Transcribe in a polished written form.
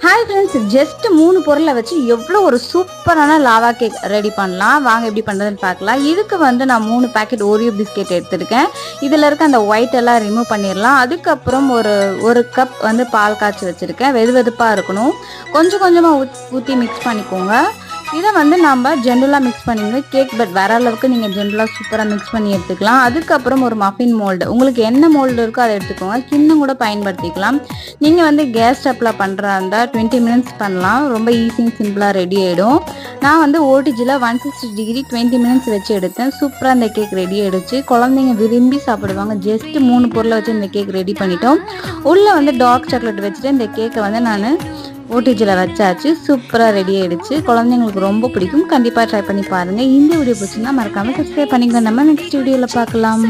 Hi friends, just 3 பொருளை வச்சு எவ்வளோ ஒரு சூப்பரான லாவா கேக் ரெடி பண்ணலாம். வாங்க எப்படி பண்ணுறதுன்னு பார்க்கலாம். இதுக்கு வந்து நான் 3 பேக்கெட் ஓரியோ பிஸ்கெட் எடுத்துருக்கேன். இதில் இருக்க அந்த ஒயிட் எல்லாம் ரிமூவ் பண்ணிடலாம். அதுக்கப்புறம் ஒரு கப் வந்து பால் காய்ச்சி வச்சுருக்கேன். வெது வெதுப்பாக இருக்கணும். கொஞ்சம் கொஞ்சமாக ஊற்றி மிக்ஸ் பண்ணிக்கோங்க. இதை வந்து நம்ம ஜென்ரலாக மிக்ஸ் பண்ணிங்க. கேக் பட் வர அளவுக்கு நீங்கள் ஜென்ரலாக சூப்பராக மிக்ஸ் பண்ணி எடுத்துக்கலாம். அதுக்கப்புறம் ஒரு மஃபின் மோல்டு, உங்களுக்கு என்ன மோல்டு இருக்கோ அதை எடுத்துக்கோங்க. கிண்ணம் கூட பயன்படுத்திக்கலாம். நீங்கள் வந்து கேஸ் ஸ்டப்பில் பண்ணுறா இருந்தால் 20 மினிட்ஸ் பண்ணலாம். ரொம்ப ஈஸியும் சிம்பிளாக ரெடி ஆகிடும். நான் வந்து ஓடிஜியில் 160 டிகிரி 20 மினிட்ஸ் வச்சு எடுத்தேன். சூப்பராக இந்த கேக் ரெடி ஆகிடுச்சு. குழந்தைங்க விரும்பி சாப்பிடுவாங்க. ஜஸ்ட் 3 பொருளை வச்சு இந்த கேக் ரெடி பண்ணிட்டோம். உள்ளே வந்து டார்க் சாக்லேட் வச்சுட்டு இந்த கேக்கை வந்து நான் ஓடிஜியில் வச்சாச்சு. சூப்பராக ரெடி ஆகிடுச்சு. குழந்தைங்களுக்கு ரொம்ப பிடிக்கும். கண்டிப்பாக ட்ரை பண்ணி பாருங்கள். இந்த வீடியோ பிடிச்சிருந்தா மறக்காமல் சப்ஸ்கிரைப் பண்ணிக்கோங்க. நம்ம நெக்ஸ்ட் வீடியோவில் பார்க்கலாம்.